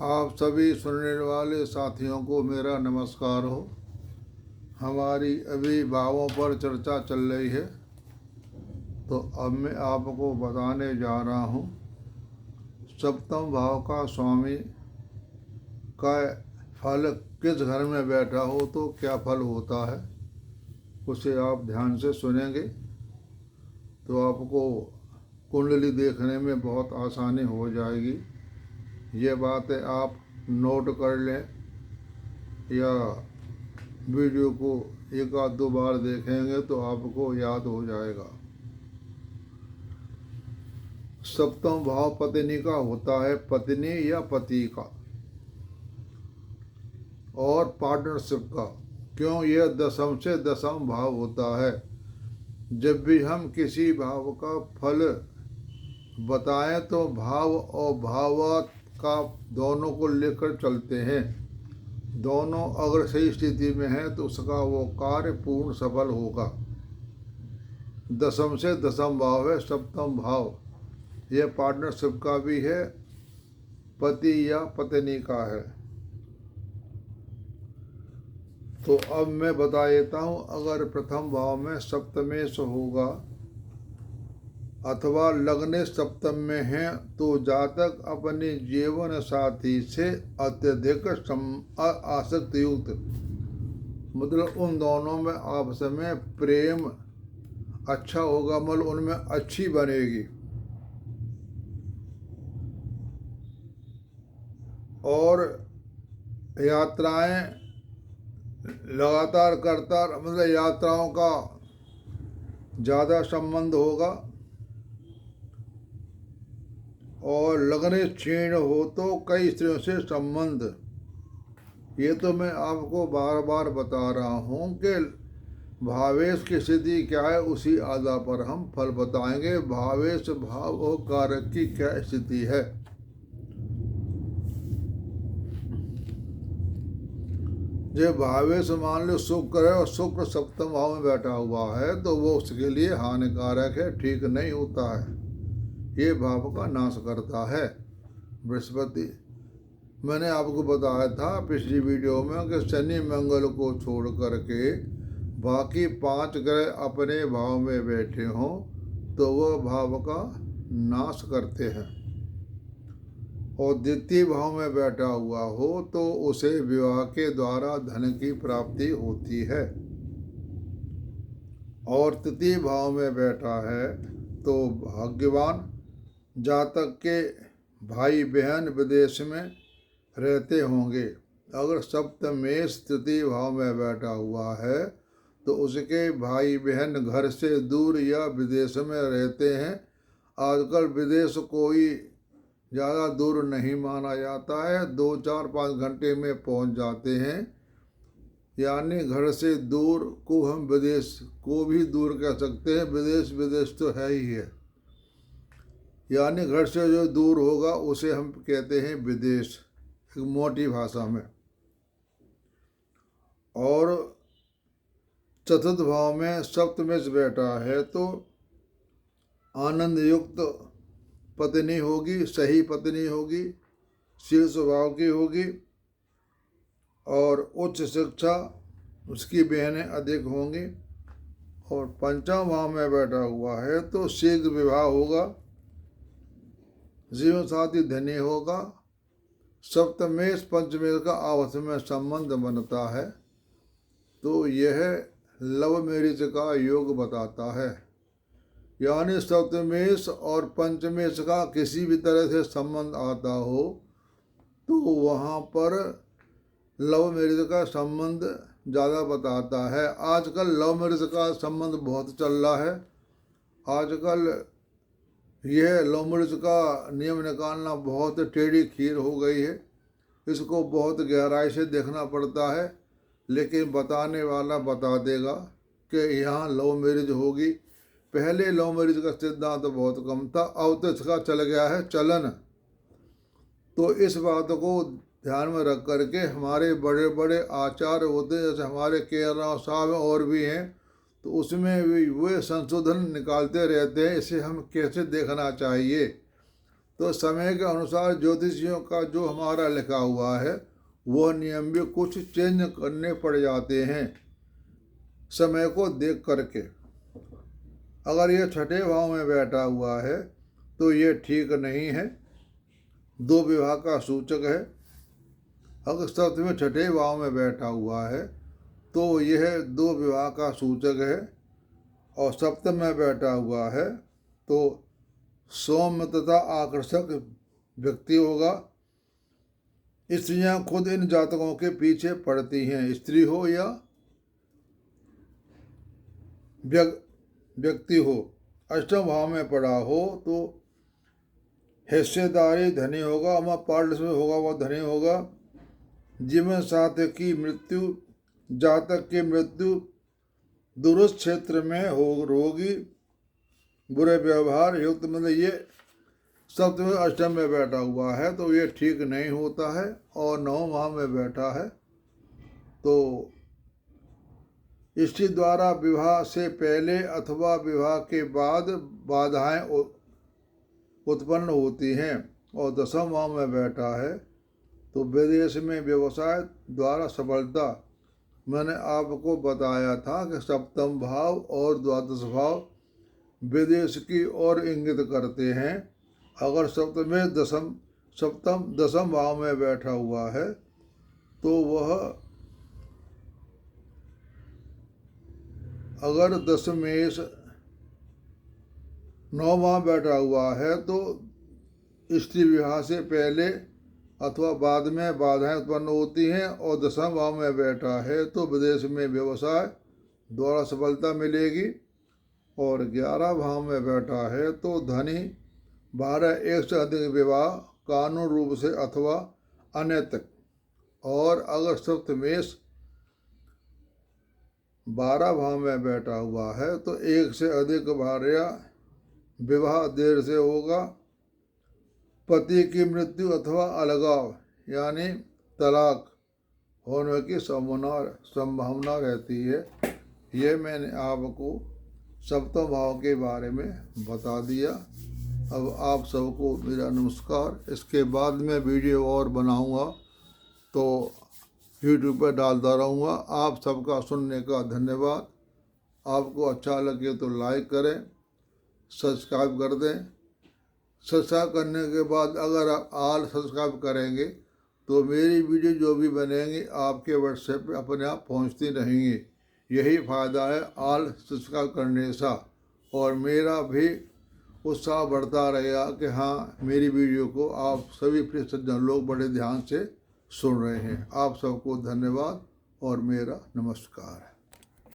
आप सभी सुनने वाले साथियों को मेरा नमस्कार हो। हमारी अभी भावों पर चर्चा चल रही है, तो अब मैं आपको बताने जा रहा हूँ सप्तम भाव का स्वामी का फल किस घर में बैठा हो तो क्या फल होता है। उसे आप ध्यान से सुनेंगे तो आपको कुंडली देखने में बहुत आसानी हो जाएगी। ये बातें आप नोट कर लें या वीडियो को एक आध दो बार देखेंगे तो आपको याद हो जाएगा। सप्तम भाव पत्नी का होता है, पत्नी या पति का, और पार्टनरशिप का। क्यों? यह दशम से दशम भाव होता है। जब भी हम किसी भाव का फल बताएं तो भाव और भावात का दोनों को लेकर चलते हैं। दोनों अगर सही स्थिति में है तो उसका वो कार्य पूर्ण सफल होगा। दशम से दशम भाव है सप्तम भाव। यह पार्टनरशिप का भी है, पति या पत्नी का है। तो अब मैं बता देता हूँ, अगर प्रथम भाव में सप्तमेश होगा अथवा लग्ने सप्तम में है तो जातक अपने जीवन साथी से अत्यधिक आसक्ति युक्त, मतलब उन दोनों में आपस में प्रेम अच्छा होगा, मतलब उनमें अच्छी बनेगी और यात्राएं लगातार करता, मतलब यात्राओं का ज़्यादा संबंध होगा। और लगने क्षीण हो तो कई स्त्रियों से संबंध। ये तो मैं आपको बार बार बता रहा हूँ कि भावेश की स्थिति क्या है, उसी आधार पर हम फल बताएंगे। भावेश भाव और कारक की क्या स्थिति है। जो भावेश मान लो शुक्र है और शुक्र सप्तम भाव में बैठा हुआ है तो वो उसके लिए हानिकारक है, ठीक नहीं होता है। ये भाव का नाश करता है। बृहस्पति, मैंने आपको बताया था पिछली वीडियो में कि शनि मंगल को छोड़ करके बाकी 5 ग्रह अपने भाव में बैठे हों तो वह भाव का नाश करते हैं। और द्वितीय भाव में बैठा हुआ हो तो उसे विवाह के द्वारा धन की प्राप्ति होती है। और तृतीय भाव में बैठा है तो भाग्यवान जातक के भाई बहन विदेश में रहते होंगे। अगर सप्तमेश तृतीय भाव में बैठा हुआ है तो उसके भाई बहन घर से दूर या विदेश में रहते हैं। आजकल विदेश कोई ज़्यादा दूर नहीं माना जाता है, 2-4-5 घंटे में पहुंच जाते हैं। यानी घर से दूर को हम विदेश को भी दूर कह सकते हैं। विदेश तो है ही है, यानी घर से जो दूर होगा उसे हम कहते हैं विदेश, एक मोटी भाषा में। और चतुर्थ भाव में सप्तमेश बैठा है तो आनंद युक्त पत्नी होगी, सही पत्नी होगी, शील स्वभाव की होगी और उच्च शिक्षा उसकी बहनें अधिक होंगी। और पंचम भाव में बैठा हुआ है तो शीघ्र विवाह होगा, जीवन साथी धनी होगा। सप्तमेश पंचमेश का आपस में संबंध बनता है तो यह लव मैरिज का योग बताता है। यानी सप्तमेश और पंचमेश का किसी भी तरह से संबंध आता हो तो वहाँ पर लव मैरिज का संबंध ज़्यादा बताता है। आजकल लव मैरिज का संबंध बहुत चल रहा है। आजकल यह लव मैरिज का नियम निकालना बहुत टेढ़ी खीर हो गई है। इसको बहुत गहराई से देखना पड़ता है, लेकिन बताने वाला बता देगा कि यहाँ लव मैरिज होगी। पहले लव मैरिज का सिद्धांत बहुत कम था, अब तो इसका चल गया है चलन। तो इस बात को ध्यान में रख करके हमारे बड़े बड़े आचार्य होते हैं, जैसे हमारे के राव साहब और भी हैं, तो उसमें भी वे संशोधन निकालते रहते हैं। इसे हम कैसे देखना चाहिए तो समय के अनुसार ज्योतिषियों का जो हमारा लिखा हुआ है वह नियम भी कुछ चेंज करने पड़ जाते हैं समय को देख करके। अगर ये छठे भाव में बैठा हुआ है तो ये ठीक नहीं है, दो विवाह का सूचक है। अगर सप्तम छठे भाव में बैठा हुआ है तो यह दो विवाह का सूचक है, और सप्तम में बैठा हुआ है तो सौम्य तथा आकर्षक व्यक्ति होगा। स्त्रियां खुद इन जातकों के पीछे पड़ती हैं, स्त्री हो या व्यक्ति हो। अष्टम भाव में पड़ा हो तो हिस्सेदारी धनी होगा, अमा पार्टस में होगा वह धनी होगा। जीवन साथी की मृत्यु, जातक की मृत्यु दुरुस्त क्षेत्र में होगी, बुरे व्यवहार युक्त, मतलब ये सप्तम अष्टम में बैठा हुआ है तो ये ठीक नहीं होता है। और नवम भाव में बैठा है तो स्त्री द्वारा विवाह से पहले अथवा विवाह के बाद बाधाएं उत्पन्न होती हैं। और दसम भाव में बैठा है तो विदेश में व्यवसाय द्वारा सफलता। मैंने आपको बताया था कि सप्तम भाव और द्वादश भाव विदेश की ओर इंगित करते हैं। अगर सप्तम दसम भाव में बैठा हुआ है तो वह, अगर दशमेश नौवां बैठा हुआ है तो स्त्री विवाह से पहले अथवा बाद में बाधाएं उत्पन्न होती हैं। और दसम भाव में बैठा है तो विदेश में व्यवसाय द्वारा सफलता मिलेगी। और 11 भाव में बैठा है तो धनी 12 एक से अधिक विवाह कानून रूप से अथवा अनैतिक। और अगर सप्तमेश 12 भाव में बैठा हुआ है तो एक से अधिक भार्या विवाह देर से होगा। पति की मृत्यु अथवा अलगाव यानी तलाक होने की संभावना रहती है। ये मैंने आपको सप्तम भाव के बारे में बता दिया। अब आप सबको मेरा नमस्कार। इसके बाद में वीडियो और बनाऊंगा तो यूट्यूब पर डालता रहूँगा। आप सबका सुनने का धन्यवाद। आपको अच्छा लगे तो लाइक करें, सब्सक्राइब कर दें। सब्सक्राइब करने के बाद अगर आप ऑल सब्सक्राइब करेंगे तो मेरी वीडियो जो भी बनेंगी आपके व्हाट्सएप पे अपने आप पहुंचती रहेंगी। यही फ़ायदा है ऑल सब्सक्राइब करने से, और मेरा भी उत्साह बढ़ता रहेगा कि हाँ, मेरी वीडियो को आप सभी प्रिय सज्जन लोग बड़े ध्यान से सुन रहे हैं। आप सबको धन्यवाद और मेरा नमस्कार।